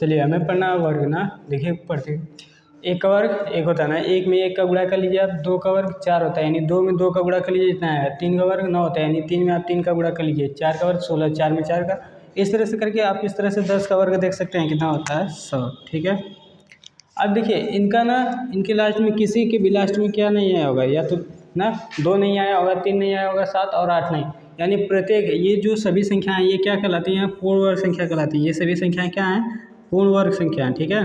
चलिए हमें पढ़ना वर्ग ना, देखिए पढ़ते हैं। एक का वर्ग एक होता है ना, एक में एक का गुणा कर लीजिए आप, दो का वर्ग चार होता है, यानी दो में दो का गुणा कर लीजिए जितना है, तीन का वर्ग नौ होता है, यानी तीन में आप तीन का गुणा कर लीजिए, चार का वर्ग 16, चार में चार का, इस तरह से करके आप इस तरह से 10 का वर्ग देख सकते हैं कितना होता है 100। ठीक है, अब देखिए इनका ना, इनके लास्ट में किसी के भी लास्ट में क्या नहीं आया होगा, या तो ना दो नहीं आया होगा, तीन नहीं आया होगा, सात और आठ नहीं, यानी प्रत्येक ये जो सभी संख्याएं ये क्या कहलाती हैं, पूर्ण वर्ग संख्या कहलाती है। ये सभी संख्याएं क्या हैं, पूर्ण वर्ग संख्या। ठीक है,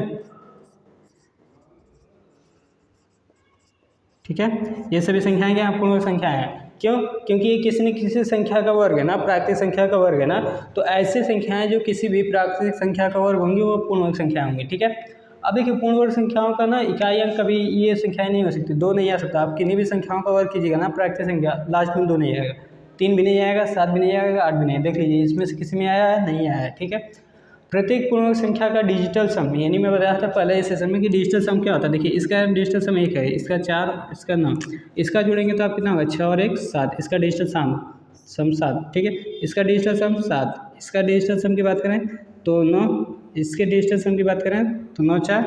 ठीक है, ये सभी संख्याएं क्या हैं, पूर्ण वर्ग संख्याएं हैं। क्यों? क्योंकि ये किसी न किसी संख्या का वर्ग है ना, प्राकृतिक संख्या का वर्ग है ना, तो ऐसी संख्याएं जो किसी भी प्राकृतिक संख्या का वर्ग होंगी वो पूर्ण वर्ग संख्या होंगी। ठीक है, अब देखिए पूर्ण वर्ग संख्याओं का ना इकाई अंक कभी ये संख्याएं नहीं हो सकती, दो नहीं आ सकता। आप किन्हीं भी संख्याओं का वर्ग कीजिएगा ना प्राकृतिक संख्या, लास्ट में दो नहीं आएगा, तीन भी नहीं आएगा, सात भी नहीं आएगा, आठ भी नहीं। देख लीजिए इसमें से किसी में आया है, नहीं आया है। ठीक है, प्रत्येक पूर्ण वर्ग संख्या का डिजिटल सम, यानी मैं बताया था पहले इस सेशन में कि डिजिटल सम क्या होता है। देखिए इसका डिजिटल सम एक है, इसका चार, इसका नौ, इसका जोड़ेंगे तो आप कितना होगा, छः और एक सात, इसका डिजिटल सम सात। ठीक है, इसका डिजिटल सम सात, इसका डिजिटल सम की बात करें तो नौ, इसके डिजिटल सम की बात करें तो नौ चार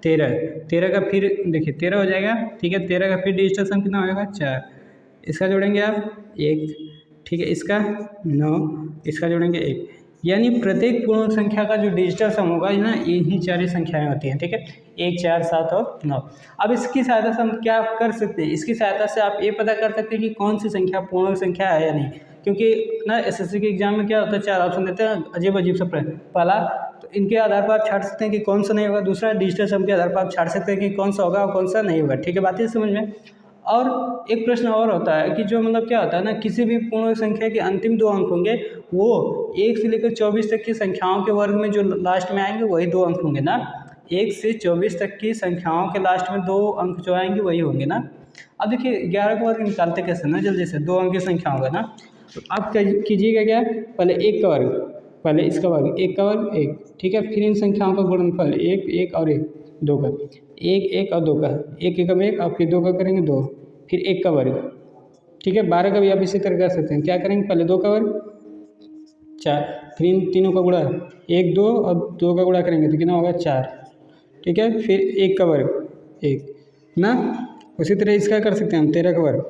13, 13 का फिर देखिए 13 हो जाएगा। ठीक है, 13 का फिर डिजिटल सम कितना होगा, चार, इसका जोड़ेंगे आप एक। ठीक है, इसका नौ, इसका जोड़ेंगे एक, यानी प्रत्येक पूर्ण संख्या का जो डिजिटल सम होगा ना, इन्हीं चार संख्याएं होती हैं। ठीक है, एक, चार, सात और नौ। अब इसकी सहायता से हम क्या कर सकते हैं, इसकी सहायता से आप ये पता कर सकते हैं कि कौन सी संख्या पूर्ण संख्या है या नहीं। क्योंकि ना एसएससी के एग्जाम में क्या होता है, चार ऑप्शन देते हैं, अजीब अजीब सा प्रश्न। पहला तो इनके आधार पर आप छाट सकते हैं कि कौन सा नहीं होगा, दूसरा डिजिटल सम के आधार पर आप छाट सकते हैं कि कौन सा होगा और कौन सा नहीं होगा। ठीक है, बात है समझ में। और एक प्रश्न और होता है कि जो मतलब क्या होता है ना, किसी भी पूर्ण संख्या के अंतिम दो अंक होंगे वो 1 से लेकर 24 तक की संख्याओं के वर्ग में जो लास्ट में आएंगे वही दो अंक होंगे ना। 1 से 24 तक की संख्याओं के लास्ट में दो अंक जो आएंगे वही होंगे ना। अब देखिए 11 का वर्ग निकालते कैसे ना, जल्दी से, दो अंक की संख्या होगा ना, तो आप कीजिएगा क्या, पहले एक का वर्ग, पहले इसका वर्ग, एक का वर्ग एक। ठीक है, फिर इन संख्याओं का गुणनफल, एक एक और एक, दो का, एक एक और दो का, एक एक में एक और फिर दो का करेंगे दो, फिर एक का वर्ग। ठीक है, 12 का भी आप इसी तरह कर सकते हैं। क्या करेंगे, पहले दो का वर्ग चार, फिर इन तीनों का गुणा, एक दो और दो का गुणा करेंगे तो कितना होगा, चार। ठीक है, फिर एक का वर्ग एक ना, उसी तरह इसका कर सकते हैं हम, 13 का वर्ग,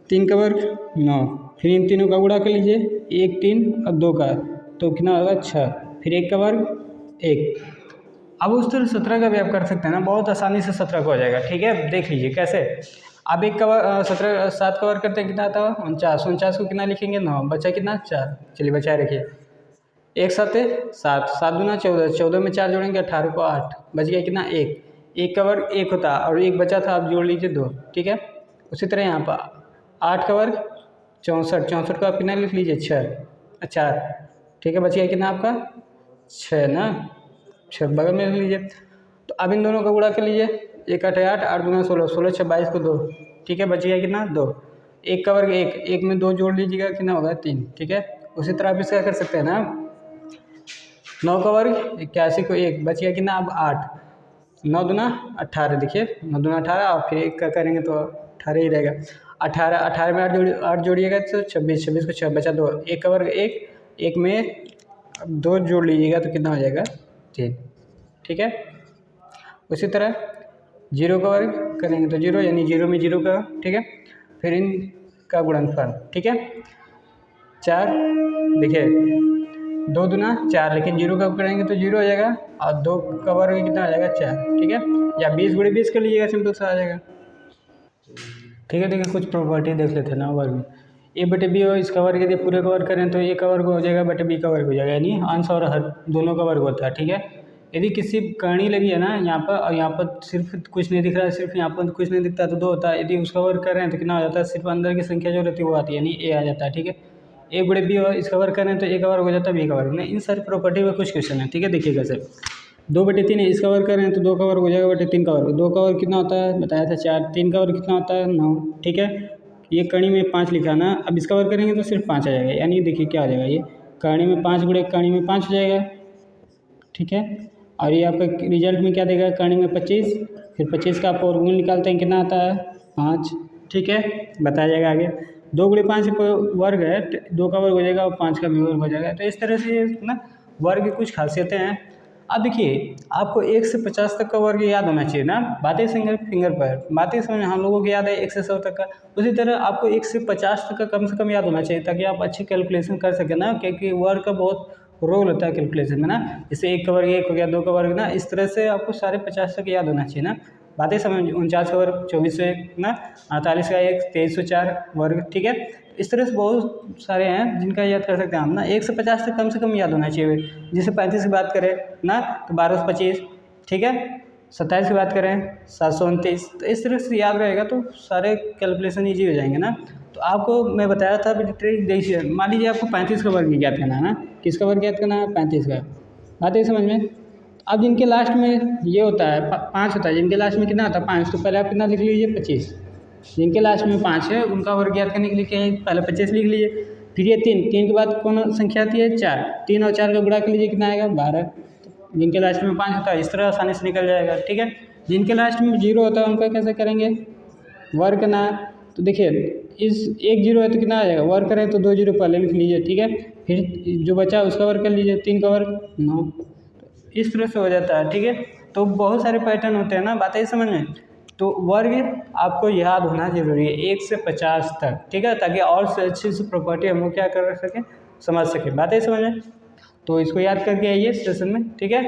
तीन का वर्ग नौ, फिर इन तीनों का गुणा कर लीजिए, एक तीन और दो का, तो कितना होगा, छः, फिर एक का वर्ग एक। अब उस तरह 17 का भी आप कर सकते हैं ना, बहुत आसानी से 17 का हो जाएगा। ठीक है, देख लीजिए कैसे। अब एक का 17 7 का वर्ग करते हैं, कितना आता है, 49, 49 को कितना लिखेंगे, 9, बचा कितना, 4, चलिए बचाए रखिए, एक सात है सात, सात दूना 14, 14 में 4 जोड़ेंगे 18 को 8, बच गया कितना, एक, एक का वर्ग एक होता है और एक बचा था, आप जोड़ लीजिए 2। ठीक है, उसी तरह यहाँ पर 8 का वर्ग 64, 64 को आप कितना लिख लीजिए, 6 4। ठीक है, बच गया कितना आपका, 6 ना, 6 बगल में लिख लीजिए। तो अब इन दोनों का गुणा कर लीजिए, एक 8 8, 8 दूना 16, 16 6 22 को 2। ठीक है, बच गया कितना, 2, एक का वर्ग एक, एक में 2 जोड़ लीजिएगा कितना होगा, 3। ठीक है, उसी तरह आप इसका कर सकते हैं ना, 9 का वर्ग 81 को एक, बच गया कितना, अब 8, 9 दूना 18, देखिए 9 दूना 18 और फिर एक का करेंगे तो 18 ही रहेगा, 18, 18 में 8 जोड़िएगा तो 26, 26 को 6 बचा 2, एक का वर्ग एक, एक में 2 जोड़ लीजिएगा तो कितना हो जाएगा, 3। ठीक है, उसी तरह 0 का वर्ग करेंगे तो 0, यानी 0 में 0 का। ठीक है, फिर इनका गुणनफल। ठीक है, 4, देखिए 2 दूना 4, लेकिन 0 का करेंगे तो 0 हो जाएगा और 2 का वर्ग कितना आ जाएगा, 4। ठीक है, या 20 गुणे 20 कर लीजिएगा, सिंपल सा आ जाएगा। ठीक है, देखिए कुछ प्रॉपर्टी देख लेते हैं ना वर्ग में। ए बटे बी हो, इसका वर्ग यदि पूरे का वर्ग करें तो ए का वर्ग हो जाएगा बटे बी का वर्ग हो जाएगा, यानी अंश और हर दोनों का वर्ग होता है। ठीक है, यदि किसी करनी लगी है ना यहाँ पर और यहाँ पर सिर्फ कुछ नहीं दिख रहा है, सिर्फ यहाँ पर कुछ नहीं दिखता तो 2 होता है, यदि उसका वर्ग कर रहे हैं तो कितना हो जाता है, सिर्फ अंदर की संख्या जो रहती है वो आती है, यानी ए आ जाता है। ठीक है, ए गुणे बी हो, इसका वर्ग करें तो ए का वर्ग हो जाता है बी का वर्ग। नहीं, इन सारी प्रॉपर्टी में कुछ क्वेश्चन है। ठीक है, देखिए कैसे, 2/3 है, इसका वर्ग करें तो 2 का वर्ग हो जाएगा बटे 3 का वर्ग, 2 का वर्ग कितना होता है बताया था 4, 3 का वर्ग कितना होता है 9। ठीक है, ये कड़ी में 5 लिखा ना, अब इसका वर्ग करेंगे तो सिर्फ 5 आ जाएगा, यानी देखिए क्या आ जाएगा, ये कड़ी में 5 गुणे कड़ी में 5 हो जाएगा। ठीक है, और ये आपका रिजल्ट में क्या देगा, कड़ी में 25, फिर 25 का आप वर्गमूल निकालते हैं कितना आता है, 5। ठीक है, बताया जाएगा आगे, 2 गुणे 5 वर्ग है, 2 का वर्ग हो जाएगा और 5 का भी वर्ग हो जाएगा। तो इस तरह से ना वर्ग की कुछ खासियतें हैं। अब देखिए आपको 1 से 50 तक का वर्ग याद होना चाहिए ना, बातें फिंगर पर बातें समझ हम लोगों को याद है 1 से 100 तक का। उसी तरह आपको 1 से 50 तक का कम से कम याद होना चाहिए ताकि आप अच्छी कैलकुलेशन कर सकें ना, क्योंकि वर्ग का बहुत रोल होता है कैलकुलेशन में ना। जैसे 1 का वर्ग 1 हो गया, 2 का वर्ग ना, इस तरह से आपको सारे 50 तक याद होना चाहिए ना। बातें समझ 49 का वर्ग 24 से ना, 48 का 1 2304 वर्ग, ठीक है। इस तरह से बहुत सारे हैं जिनका याद कर सकते हैं हम ना। 1 से 50 तक कम से कम याद होना चाहिए। जैसे 35 की बात करें ना तो 12 से 25, ठीक है। 27 की बात करें 729, तो इस तरह से याद रहेगा तो सारे कैलकुलेशन ईजी हो जाएंगे ना। तो आपको मैं बताया था अभी ट्रिक देखिए, मान लीजिए आपको 35 का वर्ग ज्ञात करना है ना, किसका वर्ग ज्ञात करना है 35 का, बात है समझ में। अब जिनके लास्ट में ये होता है 5 होता है, जिनके लास्ट में कितना होता है 5, तो पहले आप कितना लिख लीजिए 25। जिनके लास्ट में 5 है उनका वर्ग ज्ञात करने के लिए क्या है, पहले 25 लिख लीजिए। फिर ये 3 के बाद कौन संख्या आती है 4, 3 और 4 का गुणा कर लीजिए कितना आएगा 12। जिनके लास्ट में 5 होता है इस तरह आसानी से निकल जाएगा, ठीक है। जिनके लास्ट में 0 होता है उनका कैसे करेंगे वर्ग करना। तो देखिए इस 1 0 है तो कितना आ जाएगा, वर्ग करें तो 2 0 पहले लिख लीजिए, ठीक है। फिर जो बचा उसका वर्ग कर लीजिए, 3 का वर्ग 9, इस तरह से हो जाता है, ठीक है। तो बहुत सारे पैटर्न होते हैं ना, बातें समझ में। तो वर्ग आपको याद होना जरूरी है 1 से 50 तक, ठीक है, ताकि और से अच्छी सी प्रॉपर्टी हम लोग क्या कर सकें, समझ सकें, बातें समझ में। तो इसको याद करके आइए सेशन में, ठीक है।